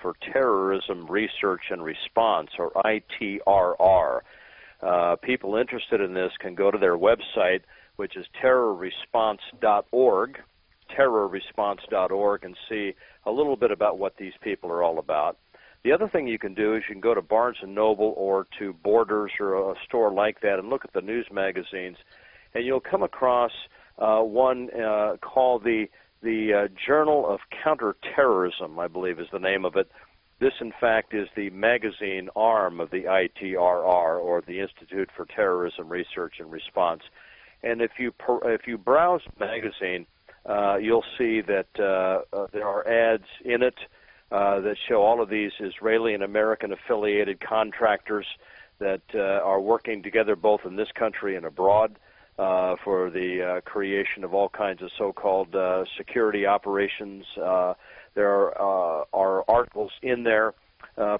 for Terrorism Research and Response, or ITRR. People interested in this can go to their website, which is terrorresponse.org, terrorresponse.org, and see a little bit about what these people are all about. The other thing you can do is you can go to Barnes & Noble or to Borders or a store like that and look at the news magazines, and you'll come across one called the Journal of Counterterrorism, I believe is the name of it. This, in fact, is the magazine arm of the ITRR, or the Institute for Terrorism Research and Response. And if you browse the magazine, you'll see that there are ads in it that show all of these Israeli and American affiliated contractors that are working together both in this country and abroad for the creation of all kinds of so-called security operations. There are articles in there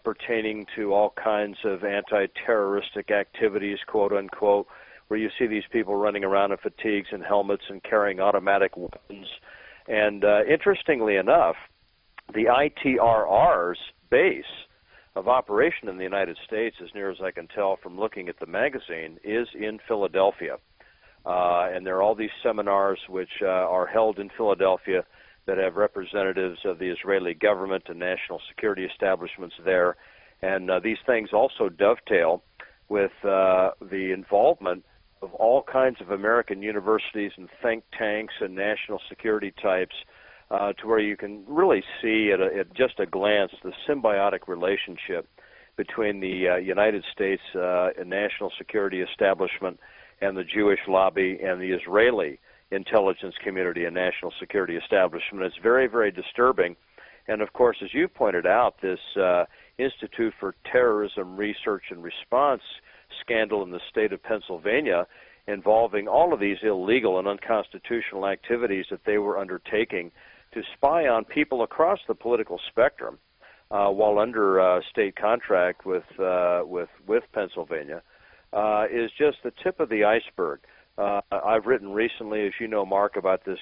pertaining to all kinds of anti-terroristic activities, quote-unquote, where you see these people running around in fatigues and helmets and carrying automatic weapons. And interestingly enough, the ITRR's base of operation in the United States, as near as I can tell from looking at the magazine, is in Philadelphia. And there are all these seminars which are held in Philadelphia that have representatives of the Israeli government and national security establishments there. And these things also dovetail with the involvement of all kinds of American universities and think tanks and national security types, to where you can really see at just a glance the symbiotic relationship between the United States national security establishment and the Jewish lobby and the Israeli intelligence community and national security establishment. It's very, very disturbing. And, of course, as you pointed out, this Institute for Terrorism Research and Response scandal in the state of Pennsylvania involving all of these illegal and unconstitutional activities that they were undertaking to spy on people across the political spectrum while under state contract with Pennsylvania is just the tip of the iceberg. I've written recently, as you know, Mark, about this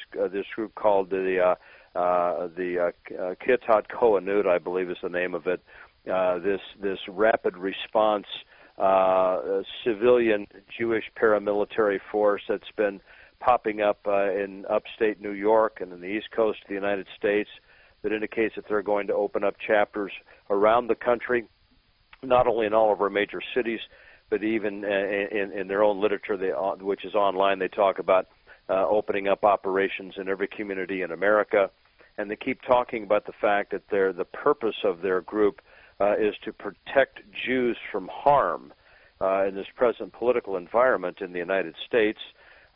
group called the Kitat Kohenut, I believe is the name of it. This rapid response civilian Jewish paramilitary force that's been popping up in upstate New York and in the East Coast of the United States that indicates that they're going to open up chapters around the country, not only in all of our major cities, but even in their own literature, which is online. They talk about opening up operations in every community in America, and they keep talking about the fact that the purpose of their group is to protect Jews from harm in this present political environment in the United States,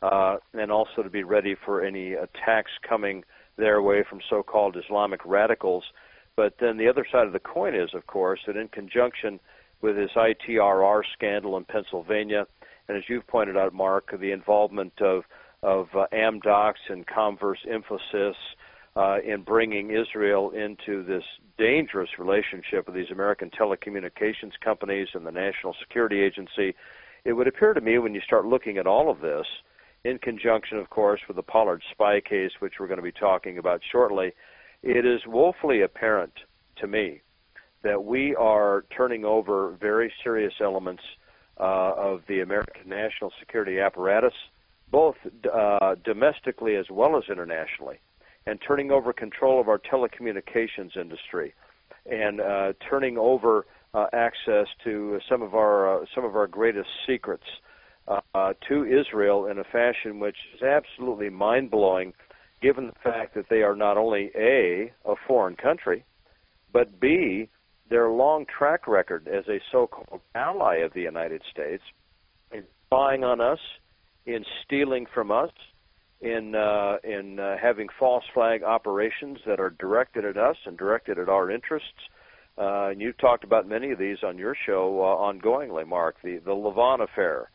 and also to be ready for any attacks coming their way from so-called Islamic radicals. But then the other side of the coin is, of course, that in conjunction with this ITRR scandal in Pennsylvania, and as you've pointed out, Mark, the involvement of Amdocs and Comverse Infosys in bringing Israel into this dangerous relationship with these American telecommunications companies and the National Security Agency, it would appear to me when you start looking at all of this, in conjunction, of course, with the Pollard spy case, which we're going to be talking about shortly, it is woefully apparent to me that we are turning over very serious elements of the American national security apparatus, both domestically as well as internationally, and turning over control of our telecommunications industry, and turning over access to some of our greatest secrets to Israel in a fashion which is absolutely mind-blowing, given the fact that they are not only a foreign country, but B, their long track record as a so-called ally of the United States in spying on us, in stealing from us, in having false flag operations that are directed at us and directed at our interests. And you've talked about many of these on your show ongoingly, Mark. The Lavon affair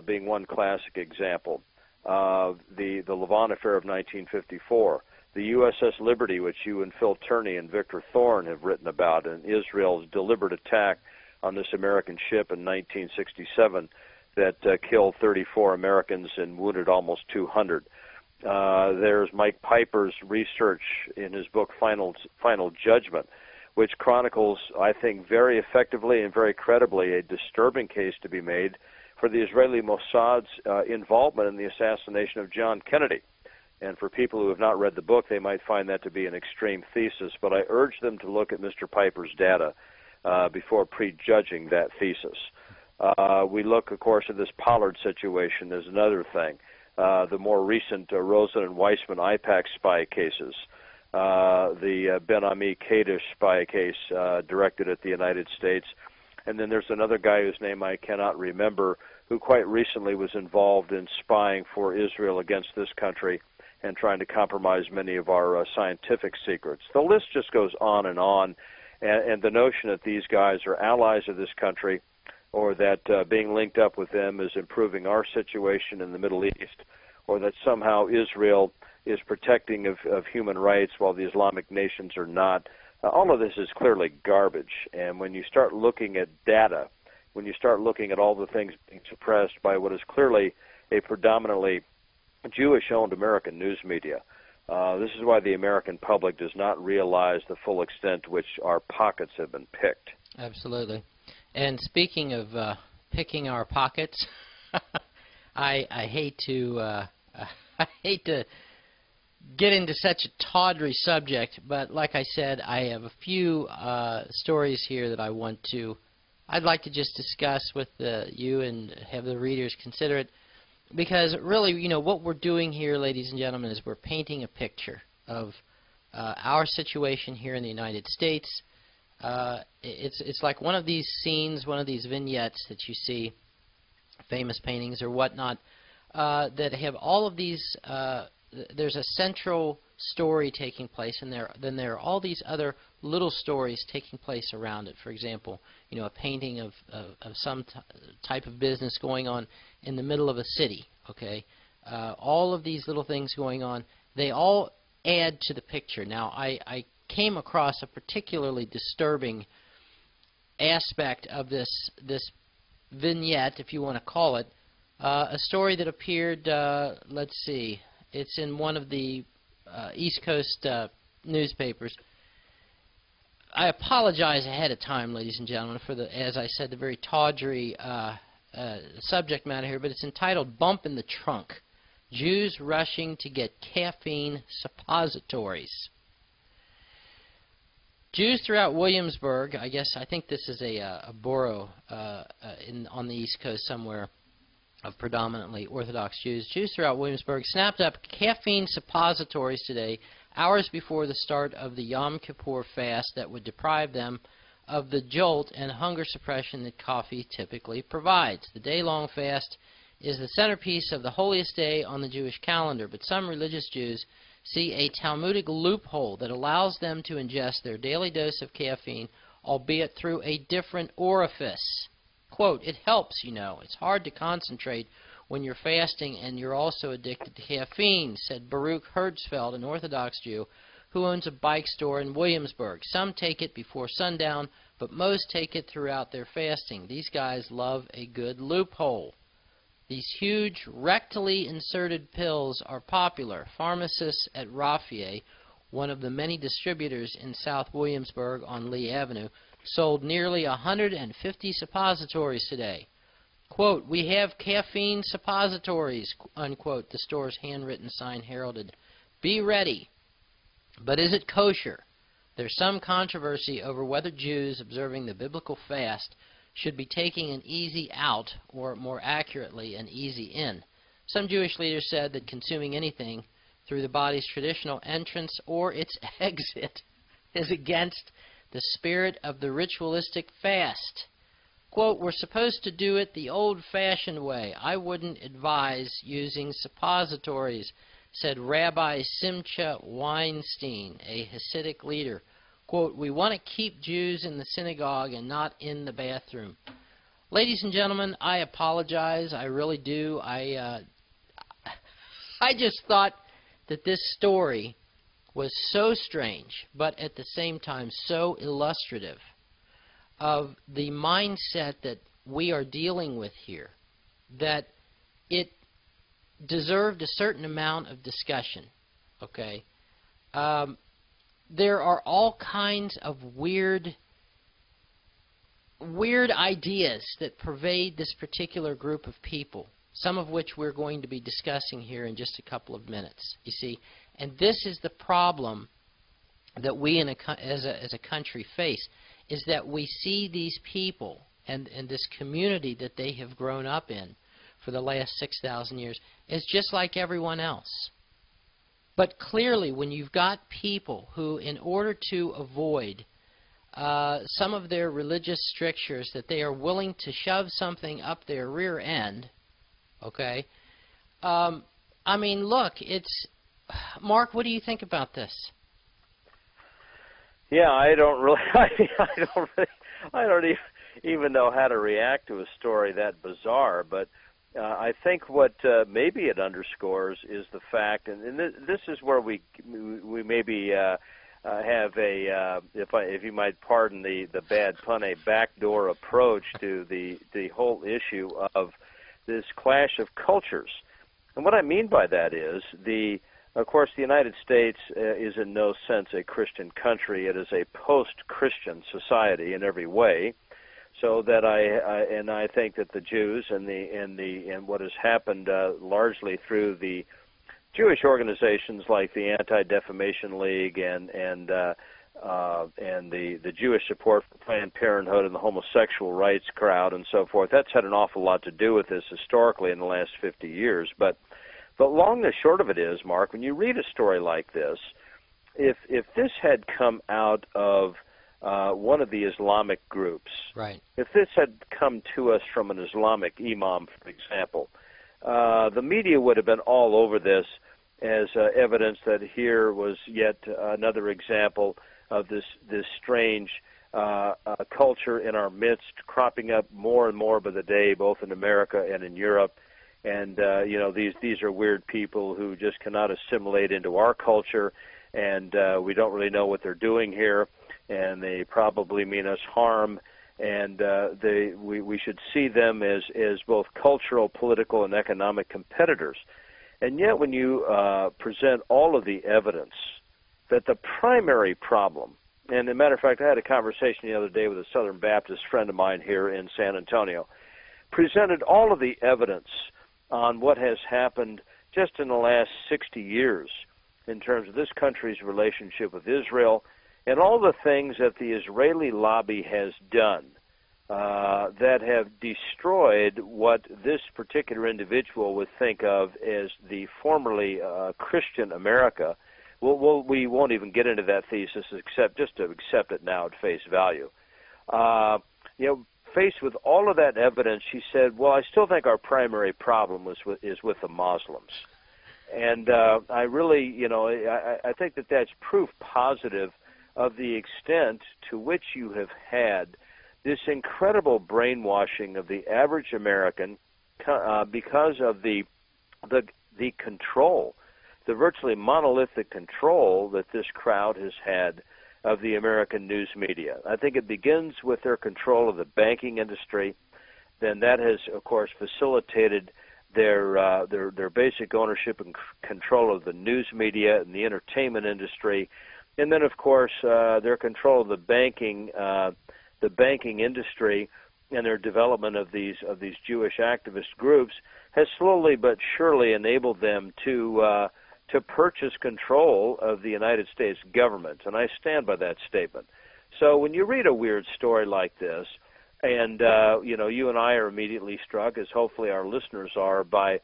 being one classic example. The Lavon affair of 1954. The USS Liberty, which you and Phil Turney and Victor Thorne have written about, and Israel's deliberate attack on this American ship in 1967 that killed 34 Americans and wounded almost 200. There's Mike Piper's research in his book Final Judgment, which chronicles, I think, very effectively and very credibly a disturbing case to be made for the Israeli Mossad's involvement in the assassination of John Kennedy. And for people who have not read the book, they might find that to be an extreme thesis, but I urge them to look at Mr. Piper's data before prejudging that thesis. We look, of course, at this Pollard situation as another thing. The more recent Rosen and Weissman IPAC spy cases, the Ben Ami Kadish spy case directed at the United States, and then there's another guy whose name I cannot remember who quite recently was involved in spying for Israel against this country and trying to compromise many of our scientific secrets. The list just goes on, and the notion that these guys are allies of this country or that being linked up with them is improving our situation in the Middle East, or that somehow Israel is protecting of human rights while the Islamic nations are not. All of this is clearly garbage. And when you start looking at data, when you start looking at all the things being suppressed by what is clearly a predominantly Jewish-owned American news media, this is why the American public does not realize the full extent to which our pockets have been picked. Absolutely. And speaking of picking our pockets, I hate to get into such a tawdry subject, but like I said, I have a few stories here that I'd like to just discuss with you and have the readers consider it, because really, you know, what we're doing here, ladies and gentlemen, is we're painting a picture of our situation here in the United States. It's like one of these scenes, one of these vignettes that you see, famous paintings or whatnot, that have all of these. There's a central story taking place, and then there are all these other little stories taking place around it. For example, you know, a painting of some type of business going on in the middle of a city. Okay, all of these little things going on, they all add to the picture. Now, I came across a particularly disturbing aspect of this vignette, if you want to call it, a story that appeared, let's see, it's in one of the East Coast newspapers. I apologize ahead of time, ladies and gentlemen, for as I said, the very tawdry subject matter here, but it's entitled "Bump in the Trunk: Jews Rushing to Get Caffeine Suppositories." Jews throughout Williamsburg, I think this is a borough on the East Coast somewhere of predominantly Orthodox Jews. Jews throughout Williamsburg snapped up caffeine suppositories today, hours before the start of the Yom Kippur fast that would deprive them of the jolt and hunger suppression that coffee typically provides. The day-long fast is the centerpiece of the holiest day on the Jewish calendar, but some religious Jews see a Talmudic loophole that allows them to ingest their daily dose of caffeine, albeit through a different orifice. Quote, "It helps, you know. It's hard to concentrate when you're fasting and you're also addicted to caffeine," said Baruch Hertzfeld, an Orthodox Jew who owns a bike store in Williamsburg. "Some take it before sundown, but most take it throughout their fasting. These guys love a good loophole." These huge rectally inserted pills are popular. Pharmacists at Raffier, one of the many distributors in South Williamsburg on Lee Avenue, sold nearly 150 suppositories today. Quote, "We have caffeine suppositories," unquote, the store's handwritten sign heralded. "Be ready." But is it kosher? There's some controversy over whether Jews observing the biblical fast should be taking an easy out, or more accurately, an easy in. Some Jewish leaders said that consuming anything through the body's traditional entrance or its exit is against the spirit of the ritualistic fast. Quote, "We're supposed to do it the old-fashioned way. I wouldn't advise using suppositories," said Rabbi Simcha Weinstein, a Hasidic leader. Quote, "We want to keep Jews in the synagogue and not in the bathroom." Ladies and gentlemen, I apologize. I really do. I just thought that this story was so strange, but at the same time so illustrative of the mindset that we are dealing with here, that it deserved a certain amount of discussion. Okay, there are all kinds of weird ideas that pervade this particular group of people, some of which we're going to be discussing here in just a couple of minutes, you see. And this is the problem that we as a country face, is that we see these people and this community that they have grown up in for the last 6,000 years as just like everyone else. But clearly, when you've got people who, in order to avoid some of their religious strictures, that they are willing to shove something up their rear end, okay? I mean, look, it's... Mark, what do you think about this? Yeah, I don't really, I don't even know how to react to a story that bizarre. But I think what maybe it underscores is the fact, and this is where we maybe have a, if you might pardon the bad pun, a backdoor approach to the whole issue of this clash of cultures. And what I mean by that is of course, the United States is in no sense a Christian country. It is a post-Christian society in every way. So that I think that the Jews and what has happened largely through the Jewish organizations like the Anti-Defamation League and the Jewish support for Planned Parenthood and the homosexual rights crowd and so forth, that's had an awful lot to do with this historically in the last 50 years. But long and short of it is, Mark, when you read a story like this, if this had come out of one of the Islamic groups, right, if this had come to us from an Islamic imam, for example, the media would have been all over this as evidence that here was yet another example of this strange culture in our midst, cropping up more and more by the day, both in America and in Europe. And these are weird people who just cannot assimilate into our culture, and we don't really know what they're doing here, and they probably mean us harm. And we should see them as both cultural, political, and economic competitors. And yet, when you present all of the evidence that the primary problem, and as a matter of fact, I had a conversation the other day with a Southern Baptist friend of mine here in San Antonio, presented all of the evidence on what has happened just in the last 60 years in terms of this country's relationship with Israel and all the things that the Israeli lobby has done that have destroyed what this particular individual would think of as the formerly Christian America. We won't even get into that thesis except just to accept it now at face value. Faced with all of that evidence, she said, well, I still think our primary problem is with the Muslims. And I really, I think that that's proof positive of the extent to which you have had this incredible brainwashing of the average American because of the control, the virtually monolithic control that this crowd has had of the American news media. I think it begins with their control of the banking industry. Then that has, of course, facilitated their basic ownership and control of the news media and the entertainment industry. And then, of course, their control of the banking industry and their development of these Jewish activist groups has slowly but surely enabled them to purchase control of the United States government, and I stand by that statement. So when you read a weird story like this, and you and I are immediately struck, as hopefully our listeners are, by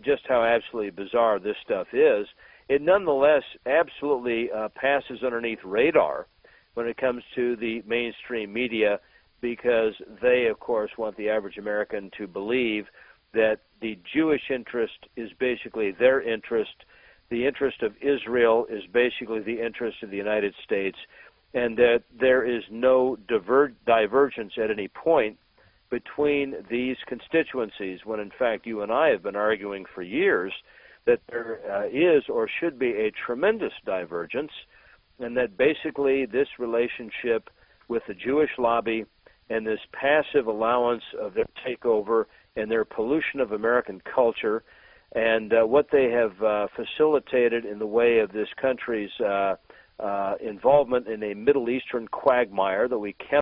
just how absolutely bizarre this stuff is, it nonetheless absolutely passes underneath radar when it comes to the mainstream media, because they, of course, want the average American to believe that the Jewish interest is basically their interest. The interest of Israel is basically the interest of the United States, and that there is no divergence at any point between these constituencies, when in fact you and I have been arguing for years that there is or should be a tremendous divergence, and that basically this relationship with the Jewish lobby and this passive allowance of their takeover and their pollution of American culture and what they have facilitated in the way of this country's involvement in a Middle Eastern quagmire that we cannot